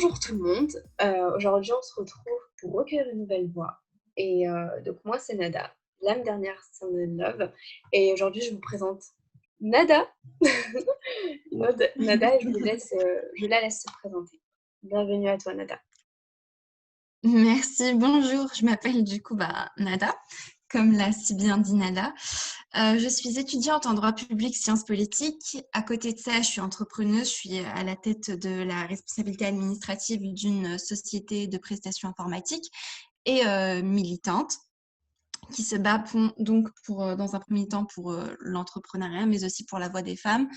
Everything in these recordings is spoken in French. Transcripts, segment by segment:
Bonjour tout le monde. Aujourd'hui, on se retrouve pour recueillir une nouvelle voix. Donc, moi, c'est Nada. L'âme dernière, c'est Love. Et aujourd'hui, je vous présente Nada. Nada, et je la laisse se présenter. Bienvenue à toi, Nada. Merci, bonjour, je m'appelle Nada, comme l'a si bien dit Nada. Je suis étudiante en droit public, sciences politiques. À côté de ça, je suis entrepreneuse, je suis à la tête de la responsabilité administrative d'une société de prestations informatiques et militante qui se bat dans un premier temps pour l'entrepreneuriat, mais aussi pour la voix des femmes.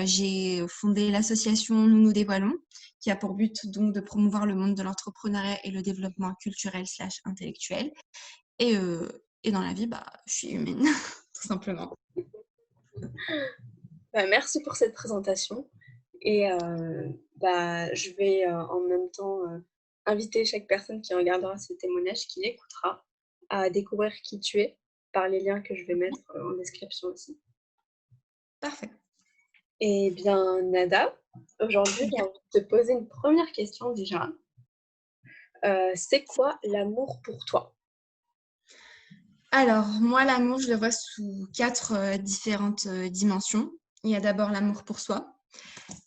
J'ai fondé l'association Nous nous dévoilons, qui a pour but donc de promouvoir le monde de l'entrepreneuriat et le développement culturel/intellectuel. Et dans la vie, je suis humaine, tout simplement. Merci pour cette présentation. Je vais en même temps inviter chaque personne qui regardera ce témoignage, qui l'écoutera, à découvrir qui tu es par les liens que je vais mettre en description aussi. Parfait. Eh bien, Nada, aujourd'hui, j'ai envie de te poser une première question déjà. C'est quoi l'amour pour toi? Alors, moi, l'amour, je le vois sous 4 différentes dimensions. Il y a d'abord l'amour pour soi,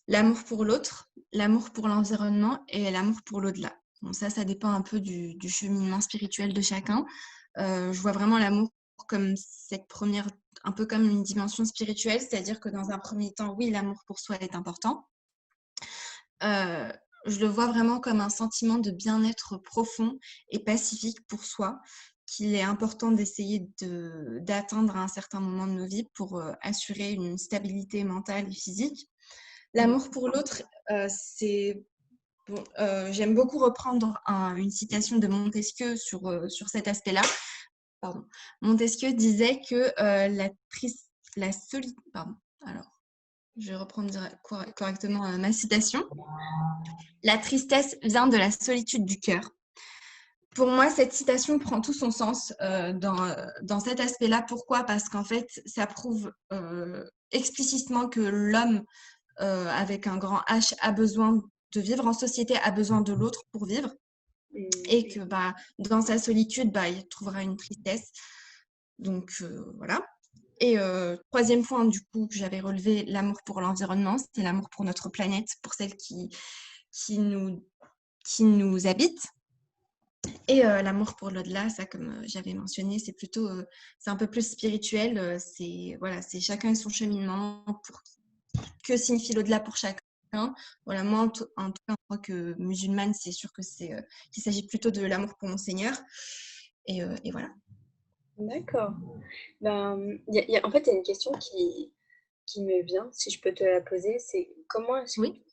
l'amour pour l'autre, l'amour pour l'environnement et l'amour pour l'au-delà. Bon, ça dépend un peu du cheminement spirituel de chacun. Je vois vraiment l'amour comme cette première, un peu comme une dimension spirituelle, c'est-à-dire que dans un premier temps, oui, l'amour pour soi est important. Je le vois vraiment comme un sentiment de bien-être profond et pacifique pour soi, qu'il est important d'essayer d'atteindre à un certain moment de nos vies pour assurer une stabilité mentale et physique. L'amour pour l'autre, c'est... Bon, j'aime beaucoup reprendre une citation de Montesquieu sur cet aspect-là. Pardon. Montesquieu disait que Pardon. Alors, je vais reprendre correctement ma citation. La tristesse vient de la solitude du cœur. Pour moi, cette citation prend tout son sens dans cet aspect-là. Pourquoi? Parce qu'en fait, ça prouve explicitement que l'homme, avec un grand H, a besoin de vivre en société, a besoin de l'autre pour vivre. Et que dans sa solitude, il trouvera une tristesse. Donc, voilà. Et troisième point, du coup, que j'avais relevé, l'amour pour l'environnement, c'est l'amour pour notre planète, pour celle qui nous habite. Et l'amour pour l'au-delà, ça, comme j'avais mentionné, c'est un peu plus spirituel. C'est chacun et son cheminement pour que signifie l'au-delà pour chacun. Voilà, moi, en tout cas, en tant que musulmane, c'est sûr que qu'il s'agit plutôt de l'amour pour mon Seigneur. Et voilà. D'accord. En fait, il y a une question qui me vient, si je peux te la poser, c'est comment est-ce que Oui.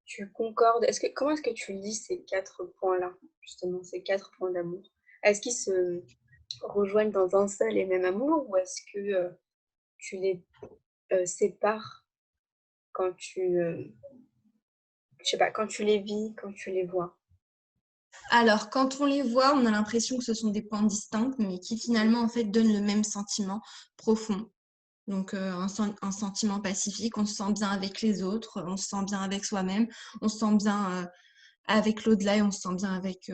tu concordes, comment est-ce que tu lis ces 4 points-là, justement, ces 4 points d'amour? Est-ce qu'ils se rejoignent dans un seul et même amour, ou est-ce que tu les sépares quand je sais pas, quand tu les vis, quand tu les vois? Alors, quand on les voit, on a l'impression que ce sont des points distincts, mais qui finalement, en fait, donnent le même sentiment profond. Donc, un sentiment pacifique, on se sent bien avec les autres, on se sent bien avec soi-même, on se sent bien avec l'au-delà et on se sent bien avec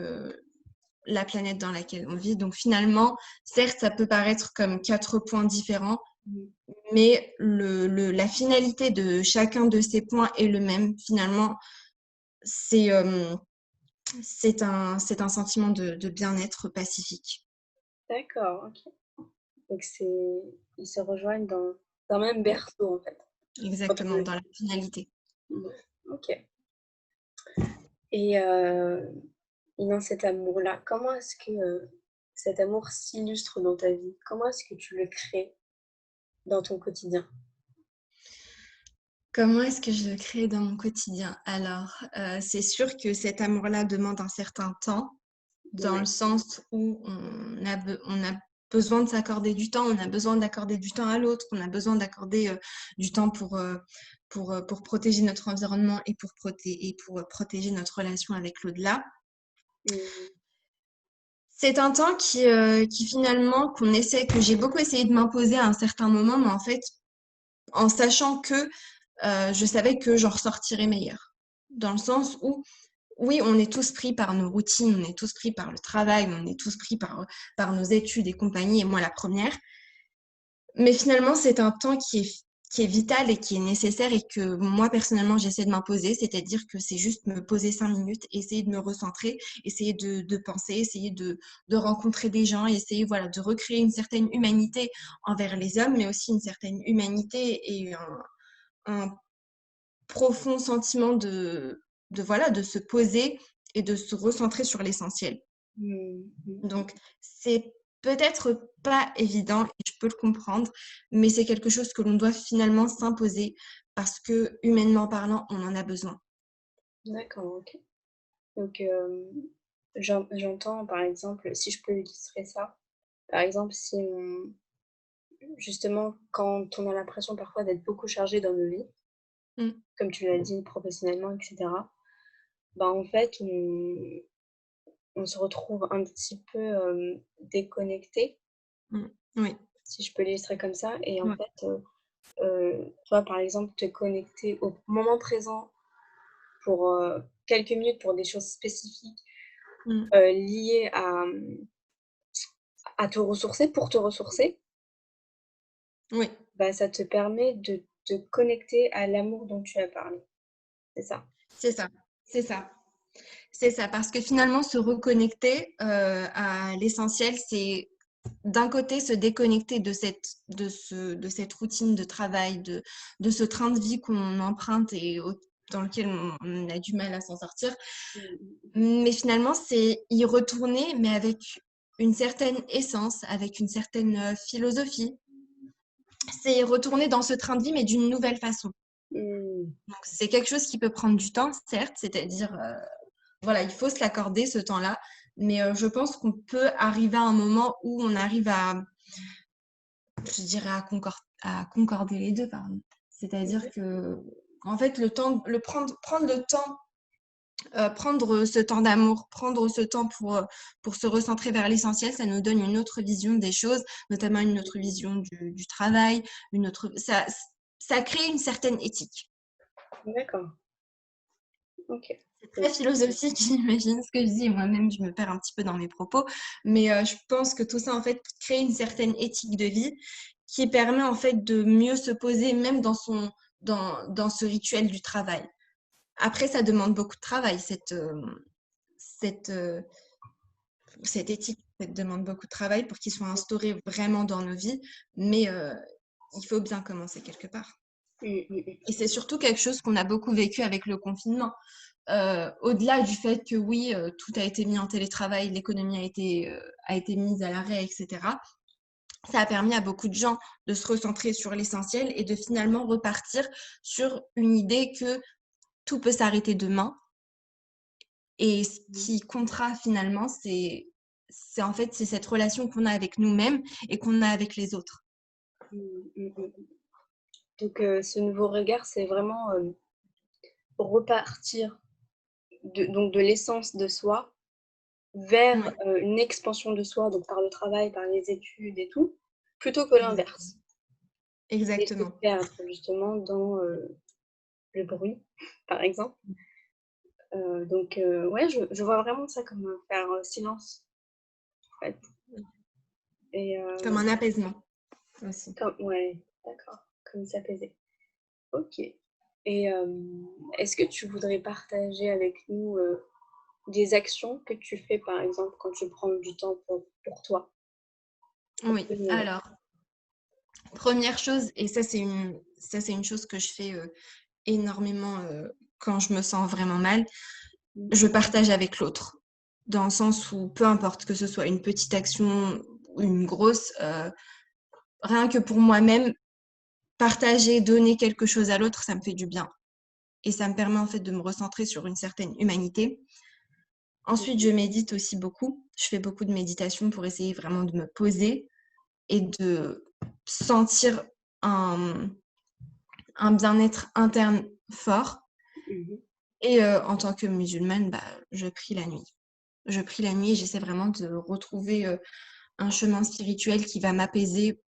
la planète dans laquelle on vit. Donc, finalement, certes, ça peut paraître comme 4 points différents, mais la finalité de chacun de ces points est le même. Finalement, c'est un sentiment de bien-être pacifique. D'accord, OK. Donc ils se rejoignent dans un même berceau, en fait. Exactement, dans la finalité. OK. Et dans cet amour-là, comment est-ce que cet amour s'illustre dans ta vie? Comment est-ce que tu le crées dans ton quotidien? Comment est-ce que je le crée dans mon quotidien? Alors, c'est sûr que cet amour-là demande un certain temps, dans Ouais. le sens où on a besoin de s'accorder du temps, on a besoin d'accorder du temps à l'autre, on a besoin d'accorder du temps pour protéger notre environnement et pour protéger notre relation avec l'au-delà. Mmh. C'est un temps qui finalement, que j'ai beaucoup essayé de m'imposer à un certain moment, mais en fait, en sachant que je savais que j'en ressortirais meilleure. dans le sens où, oui, on est tous pris par nos routines, on est tous pris par le travail, on est tous pris par nos études et compagnie, et moi la première. Mais finalement, c'est un temps qui est vital et qui est nécessaire et que moi, personnellement, j'essaie de m'imposer. C'est-à-dire que c'est juste me poser 5 minutes, essayer de me recentrer, essayer de penser, essayer de rencontrer des gens, essayer voilà, de recréer une certaine humanité envers les hommes, mais aussi une certaine humanité et un profond sentiment voilà, de se poser et de se recentrer sur l'essentiel. Mmh mh. Donc, c'est peut-être pas évident et je peux le comprendre, mais c'est quelque chose que l'on doit finalement s'imposer parce que, humainement parlant, on en a besoin. D'accord, OK. Donc, j'entends par exemple, si je peux illustrer ça, par exemple, si on justement, quand on a l'impression parfois d'être beaucoup chargé dans nos vies, Mmh, comme tu l'as dit, professionnellement et cetera, bah, en fait, on se retrouve un petit peu, déconnecté, mmh. Oui, si je peux l'illustrer comme ça et en ouais. fait, tu vois, par exemple, te connecter au moment présent pour, quelques minutes pour des choses spécifiques, Mmh. liées à te ressourcer, pour te ressourcer, Oui, bah, ça te permet de te connecter à l'amour dont tu as parlé, c'est ça? c'est ça, c'est ça. C'est ça, parce que finalement, se reconnecter à l'essentiel, c'est d'un côté se déconnecter de cette routine de travail, de ce train de vie qu'on emprunte et dans lequel on a du mal à s'en sortir. Mmh mh. Mais finalement, c'est y retourner, mais avec une certaine essence, avec une certaine philosophie. C'est retourner dans ce train de vie, mais d'une nouvelle façon. Mmh. Donc, c'est quelque chose qui peut prendre du temps, certes, c'est-à-dire voilà, il faut se l'accorder ce temps-là, mais je pense qu'on peut arriver à un moment où on arrive à, je dirais, à concorder les deux, pardon. C'est-à-dire que, en fait, prendre le temps, prendre ce temps d'amour, prendre ce temps pour se recentrer vers l'essentiel, ça nous donne une autre vision des choses, notamment une autre vision du travail, ça crée une certaine éthique. D'accord, OK. C'est Donc très philosophique, j'imagine ce que je dis, et moi-même, je me perds un petit peu dans mes propos, mais je pense que tout ça, en fait, crée une certaine éthique de vie qui permet, en fait, de mieux se poser, même dans ce rituel du travail. Après, ça demande beaucoup de travail, cette, euh, cette éthique ça demande beaucoup de travail pour qu'il soit instauré vraiment dans nos vies, mais il faut bien commencer quelque part. mmh, mmh mh. Et c'est surtout quelque chose qu'on a beaucoup vécu avec le confinement. Au-delà du fait que oui, tout a été mis en télétravail, l'économie a été mise à l'arrêt, etc., ça a permis à beaucoup de gens de se recentrer sur l'essentiel et de finalement repartir sur une idée que tout peut s'arrêter demain. Et ce qui comptera finalement, c'est en fait c'est cette relation qu'on a avec nous-mêmes et qu'on a avec les autres. Mmh, mmh, mmh. Donc, ce nouveau regard, c'est vraiment, repartir de l'essence de soi vers, Ouais, une expansion de soi, donc par le travail, par les études et tout, plutôt que exactement. l'inverse et se Exactement. perdre justement dans, le bruit, par exemple. Donc, ouais, je vois vraiment ça comme, faire, silence, en fait et Comme un apaisement aussi. comme ouais, d'accord, comme s'apaiser. OK et est-ce que tu voudrais partager avec nous, des actions que tu fais, par exemple, quand tu prends du temps pour toi? Un Oui, peu, alors, première chose, et ça c'est une chose que je fais énormément quand je me sens vraiment mal, mmh, je partage avec l'autre. Dans le sens où peu importe que ce soit une petite action ou une grosse, rien que pour moi-même, partager, donner quelque chose à l'autre, ça me fait du bien. Et ça me permet en fait de me recentrer sur une certaine humanité. Ensuite, je médite aussi beaucoup. Je fais beaucoup de méditation pour essayer vraiment de me poser et de sentir un, un bien-être interne fort. mmh. Et en tant que musulmane, bah, je prie la nuit. Je prie la nuit et j'essaie vraiment de retrouver un chemin spirituel qui va m'apaiser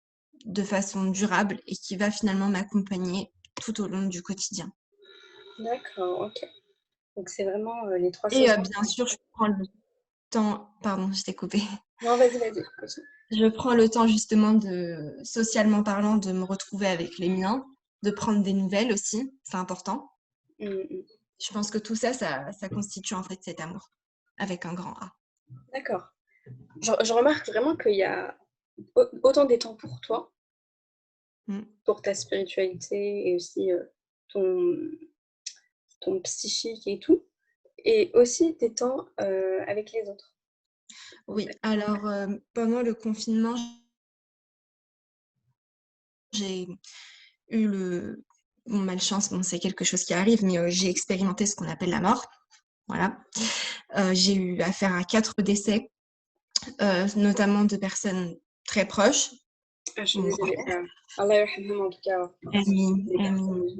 de façon durable et qui va finalement m'accompagner tout au long du quotidien. D'accord, OK. Donc c'est vraiment les Et 360. bien sûr, je prends le temps. Pardon, je t'ai coupé. Non, vas-y, vas-y, continue. Je prends le temps justement socialement parlant, de me retrouver avec les miens, de prendre des nouvelles aussi, c'est important. Mm. Je pense que tout ça, ça constitue en fait cet amour, avec un grand A. D'accord. Je remarque vraiment qu'il y a autant des temps pour toi, Mm. pour ta spiritualité et aussi ton, ton psychique et tout, et aussi des temps avec les autres, en Oui, fait. alors pendant le confinement, j'ai eu bon, malchance, bon, c'est quelque chose qui arrive, mais j'ai expérimenté ce qu'on appelle la mort. Voilà. J'ai eu affaire à 4 décès, notamment de personnes très proches. Ah, je suis Bon, désolée. Allah yarhamhum, en tout cas, amis, les personnes. amis.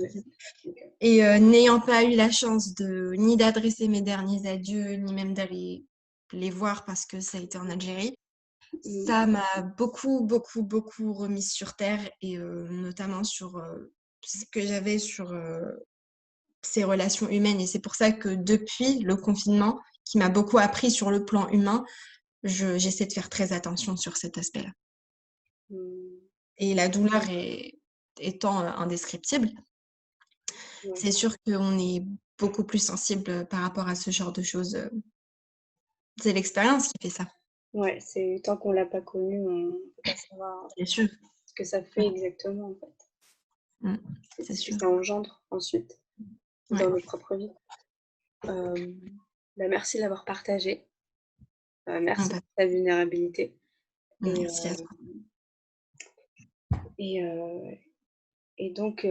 Donc, Et n'ayant pas eu la chance ni d'adresser mes derniers adieux, ni même d'aller les voir parce que ça a été en Algérie, ça m'a beaucoup, beaucoup, beaucoup remise sur terre et notamment sur ce que j'avais sur ces relations humaines. Et c'est pour ça que depuis le confinement, qui m'a beaucoup appris sur le plan humain, j'essaie de faire très attention sur cet aspect-là. Et la douleur étant indescriptible, ouais. c'est sûr qu'on est beaucoup plus sensible par rapport à ce genre de choses. C'est l'expérience qui fait ça, Ouais, c'est tant qu'on l'a pas connu, on ne peut pas savoir bien sûr. ce que ça fait exactement, en fait. C'est Ce que sûr. ça engendre ensuite Ouais. dans nos propres vies. Bah, merci de l'avoir partagé. Ah Merci bah, pour ta vulnérabilité. Et, merci à toi. et, euh, et donc,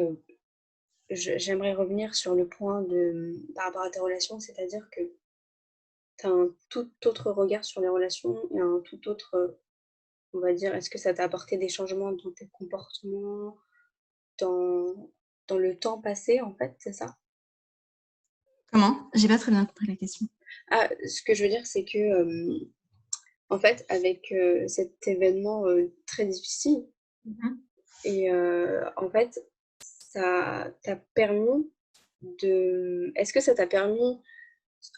j'aimerais revenir sur le point par rapport à tes relations, c'est-à-dire que tu as un tout autre regard sur les relations et un tout autre, on va dire, est-ce que ça t'a apporté des changements dans tes comportements, dans, dans le temps passé, en fait, c'est ça? Comment? J'ai pas très bien compris la question. Ah, ce que je veux dire, c'est que, en fait, avec cet événement très difficile, Mhm. et en fait, ça t'a permis est-ce que ça t'a permis.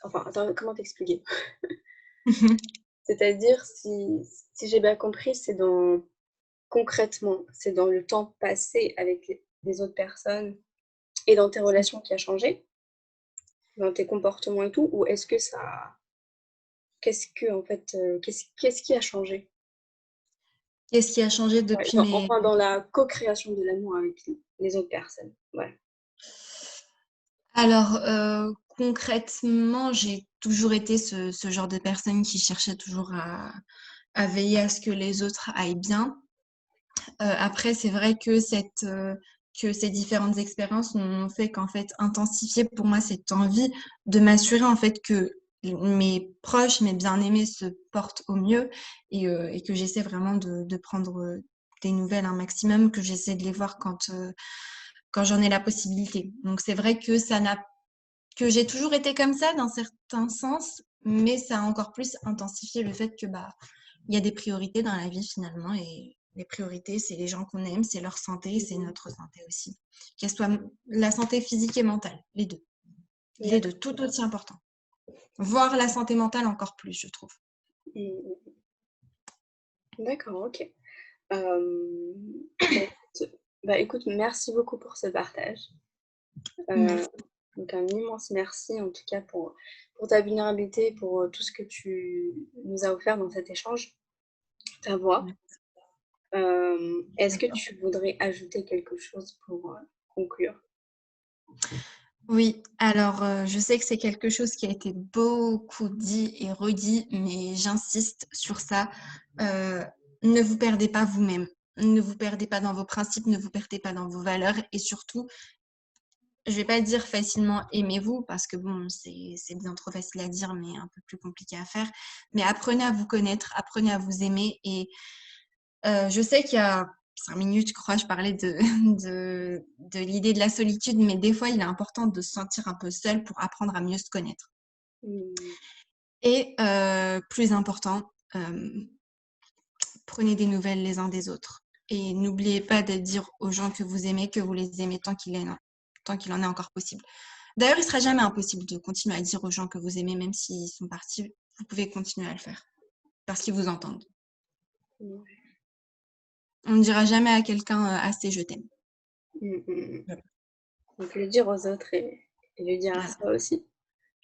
Enfin, attends, comment t'expliquer? C'est-à-dire, si j'ai bien compris, concrètement, c'est dans le temps passé avec les autres personnes et dans tes relations qui a changé, dans tes comportements et tout, ou est-ce que qu'est-ce que, en fait, qu'est-ce qui a changé? Qu'est-ce qui a changé Ouais, depuis mes... enfin, dans la co-création de l'amour avec les autres personnes. Voilà. Alors, concrètement, j'ai toujours été ce genre de personne qui cherchait toujours à veiller à ce que les autres aillent bien. Après, c'est vrai que ces différentes expériences m'ont fait qu'en fait intensifier pour moi cette envie de m'assurer en fait que mes proches, mes bien-aimés se portent au mieux et que j'essaie vraiment de prendre des nouvelles un maximum, que j'essaie de les voir quand j'en ai la possibilité. Donc c'est vrai que que j'ai toujours été comme ça dans certains sens, mais ça a encore plus intensifié le fait que il y a des priorités dans la vie finalement et les priorités, c'est les gens qu'on aime, c'est leur santé, c'est notre santé aussi. Qu'elle soit la santé physique et mentale, les deux. Les deux, D'accord. tout aussi important. Voire la santé mentale encore plus, je trouve. Mmh. D'accord, OK. Bah, écoute, merci beaucoup pour ce partage. Heu, Merci. donc un immense merci en tout cas pour ta vulnérabilité, pour, tout ce que tu nous as offert dans cet échange, ta voix. Est-ce que tu voudrais ajouter quelque chose pour, conclure? Oui, alors je sais que c'est quelque chose qui a été beaucoup dit et redit, mais j'insiste sur ça. Euh, ne vous perdez pas vous-même. Ne vous perdez pas dans vos principes, ne vous perdez pas dans vos valeurs et surtout, je vais pas dire facilement aimez-vous parce que bon, c'est bien trop facile à dire, mais un peu plus compliqué à faire. Mais apprenez à vous connaître, apprenez à vous aimer et je sais qu'il y a 5 minutes, je crois, je parlais de l'idée de la solitude, mais des fois, il est important de se sentir un peu seul pour apprendre à mieux se connaître. Mmh. Et plus important, prenez des nouvelles les uns des autres. Et n'oubliez pas de dire aux gens que vous les aimez tant qu'il en est encore possible. D'ailleurs, il sera jamais impossible de continuer à dire aux gens que vous aimez, même s'ils sont partis. Vous pouvez continuer à le faire parce qu'ils vous entendent. Ouais. On ne dira jamais à quelqu'un assez je t'aime. Voilà. Donc le dire aux autres et le dire à Voilà. soi aussi.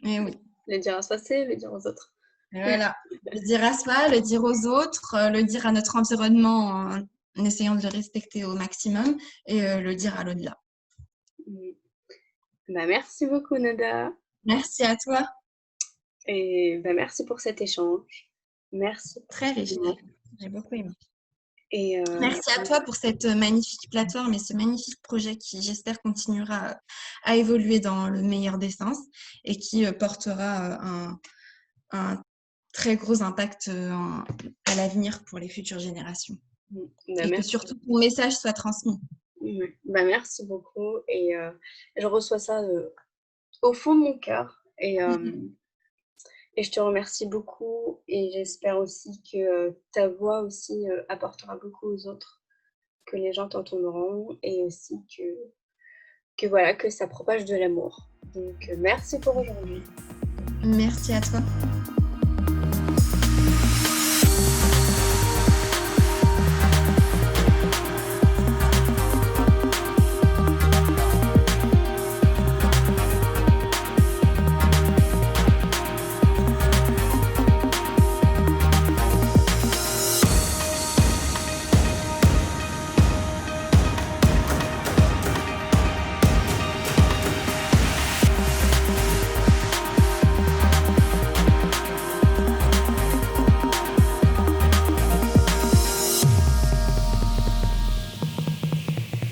Et oui. Le dire à soi, c'est le dire aux autres. Et voilà. Le dire à soi, le dire aux autres, le dire à notre environnement en essayant de le respecter au maximum et le dire à l'au-delà. Merci beaucoup, Nada. Merci à toi. Et merci pour cet échange. Merci pour Très ce riche. moment. J'ai beaucoup aimé. Et Merci à toi pour cette magnifique plateforme et ce magnifique projet qui, j'espère, continuera à évoluer dans le meilleur des sens et qui portera un très gros impact à l'avenir pour les futures générations. Et que merci. surtout ton message soit transmis. Merci beaucoup. Et je reçois ça au fond de mon cœur. Et je te remercie beaucoup. Et j'espère aussi que ta voix aussi apportera beaucoup aux autres, que les gens t'entendront et aussi que voilà, que ça propage de l'amour. Donc merci pour aujourd'hui. Merci à toi.